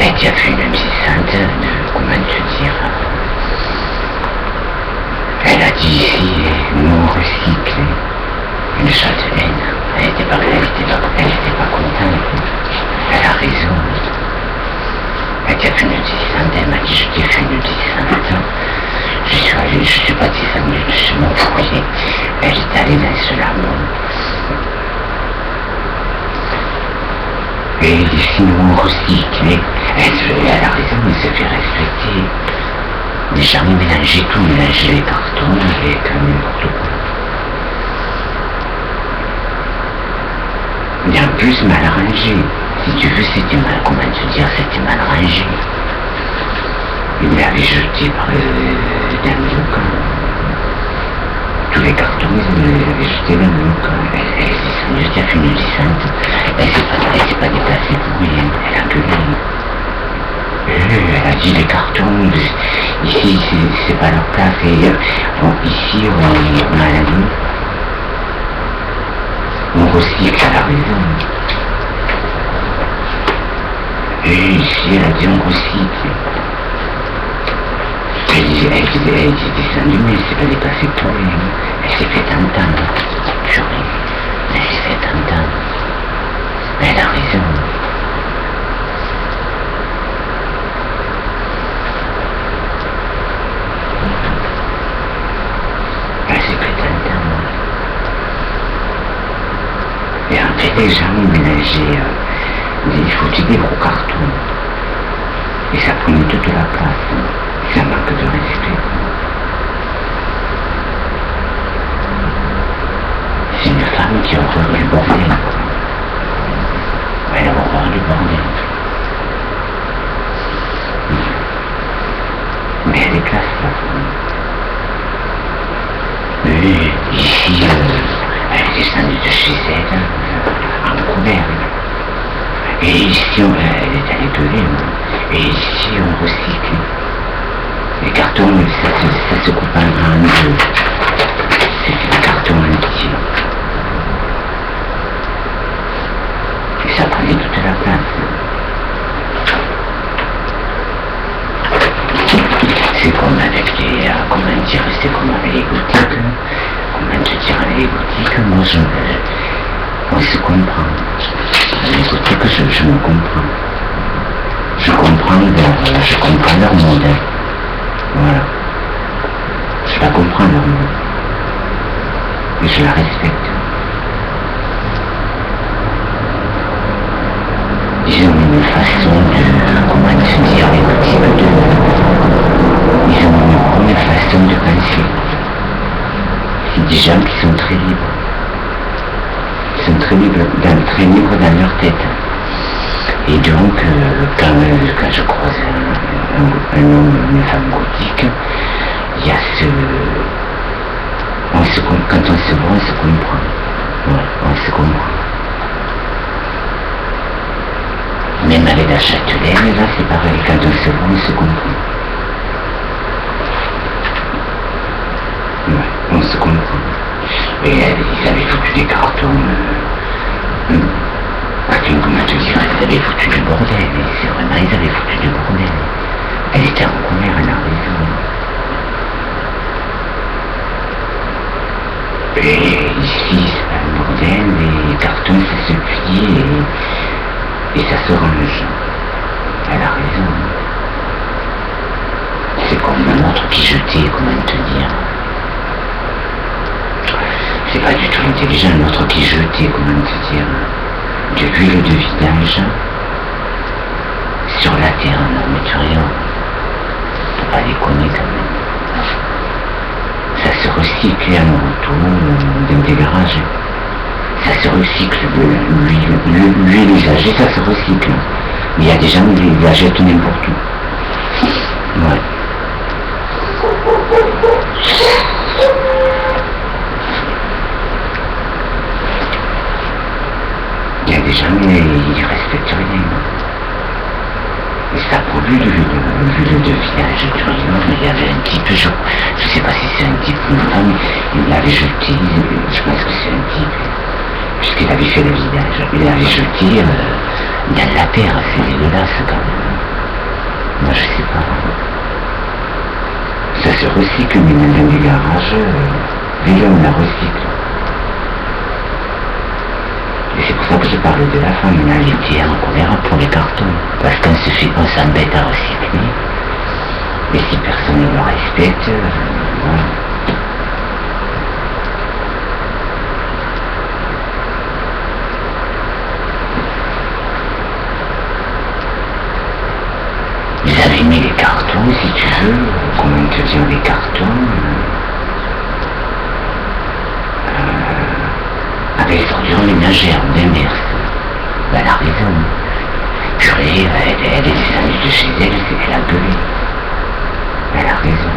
Et tu as fait une petite sainte, comment te dire. Elle a dit ici, nous recycler une châtelaine. Elle était pas contente. Elle a raison. Elle t'a fait une petite sainte, elle m'a dit je t'ai fait une petite sainte. Je suis allé, je suis pas 10 minutes, je m'en fouillais. Elle est allée dans ce lamont. Et ici nous recycler. Elle a raison, elle se fait respecter. Mais jamais mélanger tout, mélanger les cartons avec n'importe quoi. Mais en plus mal rangé. Si tu veux, c'était mal, comment te dire, c'était mal rangé. Il me l'avait jeté par dans le camp. Tous les cartons, il me les avait jetés dans le camp. Elle s'est descendue, elle a fait une descente. Elle s'est pas déplacée pour rien, elle a gueulé. Elle a dit les cartons, ici c'est pas leur place, et bon, ici on a la nuit. On recycle, elle a raison. Et ici elle a dit on recycle. Elle est descendue, mais elle s'est pas déplacée pour rien. Elle s'est fait entendre. Purée, elle s'est fait entendre. Mais elle a raison. Et après les gens ménageaient des foutus des gros cartons. Et ça prenait toute la place. Ça manque de respect. C'est une femme qui a horreur du bordel. Elle a horreur du bordel. Mais elle est classe, la femme. Et ici, elle est descendue de chez elle, en couvert. Et ici, elle est allée gueuler. Et ici, on recycle. Les cartons, ça se coupe en deux. C'est des cartons entiers. Et ça prenait toute la place. C'est comme avec les, comment dire, c'est comme avec les boutiques. Comment te dire, avec les boutiques, moi on se comprend. Les boutiques, je me comprends. Je comprends leur modèle. Voilà. Je la comprends leur modèle. Et je la respecte. Ils ont une façon de, comment te dire, les boutiques ils ont une façon de penser. C'est des gens qui sont très libres. Ils sont très libres dans leur tête. Et donc, quand je croise un homme, une femme gothique, il y a ce... quand on se voit, on se comprend. Ouais, on se comprend. Même avec la châtelaine, là, c'est pareil. Quand on se voit, on se comprend. Ouais, on se comprend. Et ils avaient foutu des cartons. Comment te dire, ils avaient foutu du bordel. C'est vraiment, ils avaient foutu du bordel. Elle était en colère, elle a raison. Et ici, c'est pas le bordel, les cartons, ça se plie et ça se range. Elle a raison. C'est comme un autre qui jetait, comment te dire. C'est pas du tout intelligent, l'autre qui jetait, comment te dire. De l'huile de vidange sur la terre, non mais tu rien. Faut pas déconner quand même. Ça se recycle en retour dans des garages. Ça se recycle, l'huile usagée, ça se recycle. Mais il y a des gens qui la jettent n'importe où. Ouais. Il y a des gens qui ne respectent rien. Et ça pollue l'huile de village. Il y avait un type, je ne sais pas si c'est un type ou une femme, il l'avait jeté, je pense que c'est un type, puisqu'il avait fait le village. Il l'avait jeté dans la terre, c'est dégueulasse quand même. Moi je sais pas. Ça se recycle, mais dans les garages, déjà on la recycle. Et c'est pour ça que je parlais de la femme, la litière en colère pour les cartons. Parce qu'on s'embête à recycler. Et si personne ne le respecte, voilà. Ils avaient mis les cartons, si tu veux, comment te dire, les cartons, avec les ordures ménagères, d'inverse. Elle a raison. Purée, elle est descendue de chez elle, elle a gueulé. Elle a raison.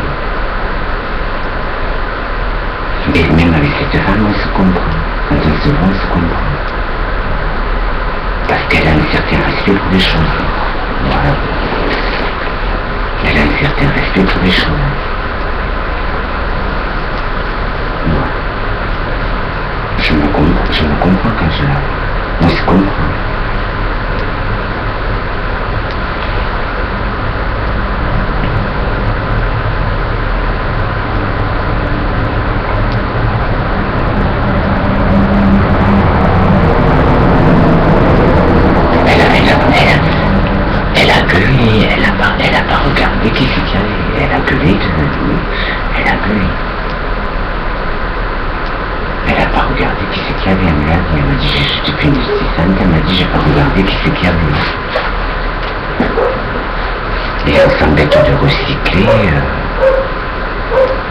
Et même avec cette femme, on se comprend. Quand on se voit, on se comprend. Parce qu'elle a un certain respect pour les choses. Voilà. Elle a un certain respect pour les choses. Voilà. Je me comprends quand je la vois. On se comprend. Elle a pas regardé qui c'est qu'il y avait. Elle a gueulé. Elle a pas regardé qui c'est qu'il y avait. Elle m'a dit, j'étais plus une assistante, elle m'a dit, j'ai pas regardé qui c'est qu'il y avait. Et elle s'embête de recycler.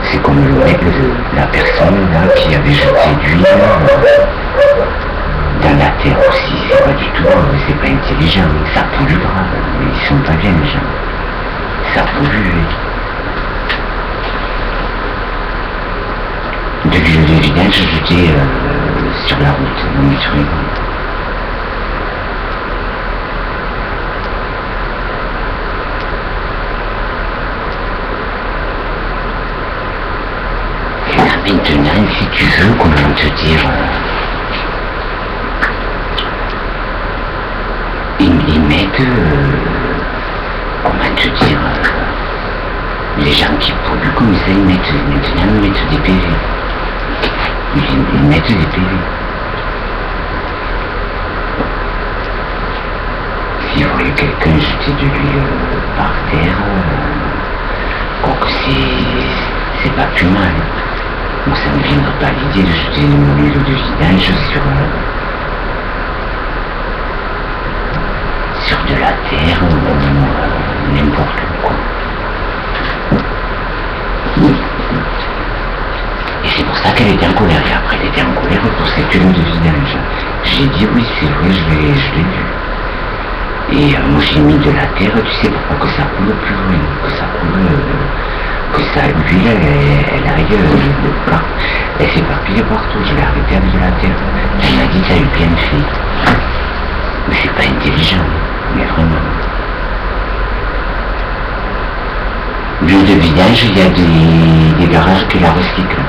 C'est comme la personne là qui avait jeté d'huile dans la terre aussi. C'est pas du tout, c'est pas intelligent. Ça pollue grave. Mais ils sont pas bien les gens. Ça pollue. De l'huile de vidange jetée sur la route, dans les trucs. Et là maintenant, si tu veux, comment te dire, ils mettent, comment te dire, les gens qui polluent comme ça, ils mettent des PV. Ils mettent des PV. Si vous voyez quelqu'un jeter de l'huile par terre, quoique c'est pas plus mal. Moi ça ne me viendra pas l'idée de jeter de l'huile de vidange sur de la terre ou n'importe quoi. Et c'est pour ça qu'elle était en colère. Et après elle était en colère pour cette huile de vidange. J'ai dit oui c'est vrai, je l'ai vu. Et moi j'ai mis de la terre, tu sais pourquoi, que ça coule plus loin, que ça l'huile elle aille elle s'éparpille partout. Je l'ai arrêté avec de la terre. Elle m'a dit t'as eu bien fait. Mais c'est pas intelligent, mais vraiment. L'huile de vidange, il y a des garages qui la recyclent.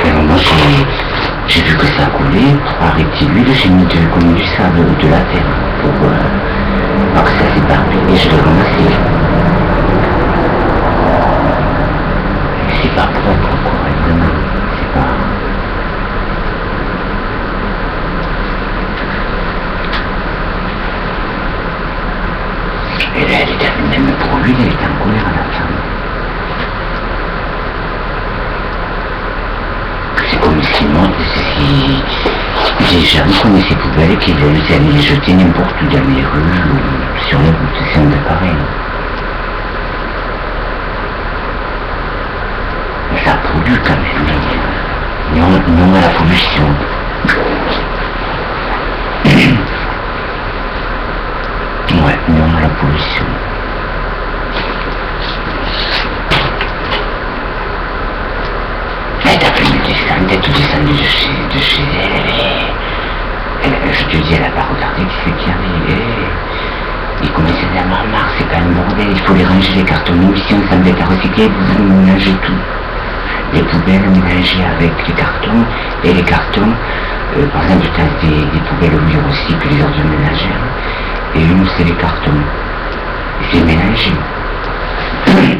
Alors moi j'ai vu que ça coulait, pour arrêter l'huile, j'ai mis comme du sable ou de la terre pour que ça s'éparpille et je l'ai ramassé. C'est pas propre quoi, vraiment, c'est pas... Et là, elle était même pour lui, elle était en colère à la fin. C'est comme si moi, si les gens prenaient ces poubelles qu'ils allaient les jeter n'importe où dans les rues ou sur les routes, c'est un peu pareil. Ça pollue quand même. Non à la pollution. Ouais, non à la pollution. Elle t'a fait une descente, elle est tout descendue de chez elle. Je te dis, elle n'a pas regardé qui c'est qu'il y avait. Il commençait à dire, maman, c'est pas le bordel, il faut les ranger les cartons. Nous, ici, on s'embête à recycler, vous mélangez tout. Les poubelles mélangées avec les cartons, et les cartons par exemple, je tasse des poubelles où il recycle les ordures ménagères, et une où c'est les cartons. Et c'est mélangé.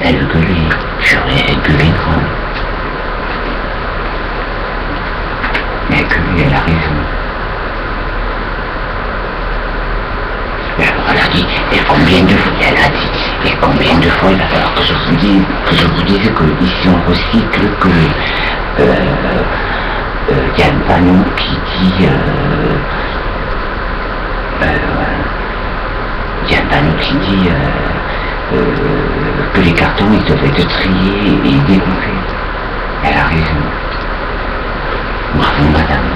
Elle gueulait, purée, elle gueulait grave. Mais elle a raison. Et alors elle a dit, et combien de fois, elle a dit, et combien de fois il va falloir que je vous dise que ici on recycle, que y a un panneau qui dit y a un panneau qui dit que les cartons ils doivent être triés et découpés. Elle a raison. Bravo madame.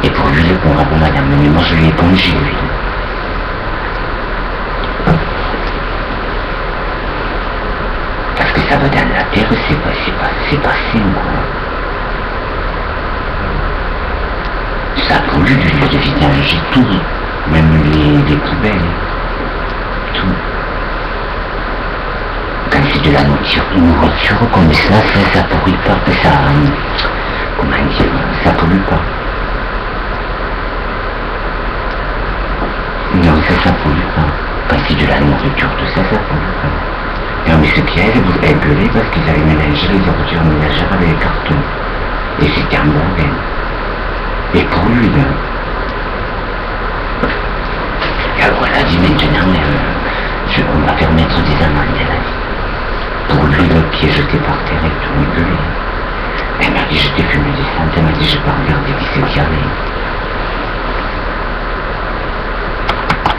Et pour lui répondre, bravo madame, mais moi je lui ai congé lui. Parce que ça va dans la terre, c'est pas sain quoi. Ça pollue le lieu de vidange, tout, même les poubelles, tout. Quand c'est de la nourriture comme ça pourrit pas, ça, comment dire, ça pollue pas. Non, ça pollue pas. Quand c'est de la nourriture, tout ça pollue pas. Non mais ce qu'il y a, elle gueulait parce qu'ils avaient mélangé les ordures ménagères avec les cartons. Et c'était un bordel. Et pour lui, là. Et alors elle a dit maintenant, on va faire mettre des amendes, elle a dit. Pour lui, le pied jeté par terre et tout, il gueulait. Elle m'a dit, je t'ai fumé des centaines, elle m'a dit, j'ai pas regardé qui c'est qu'il y avait.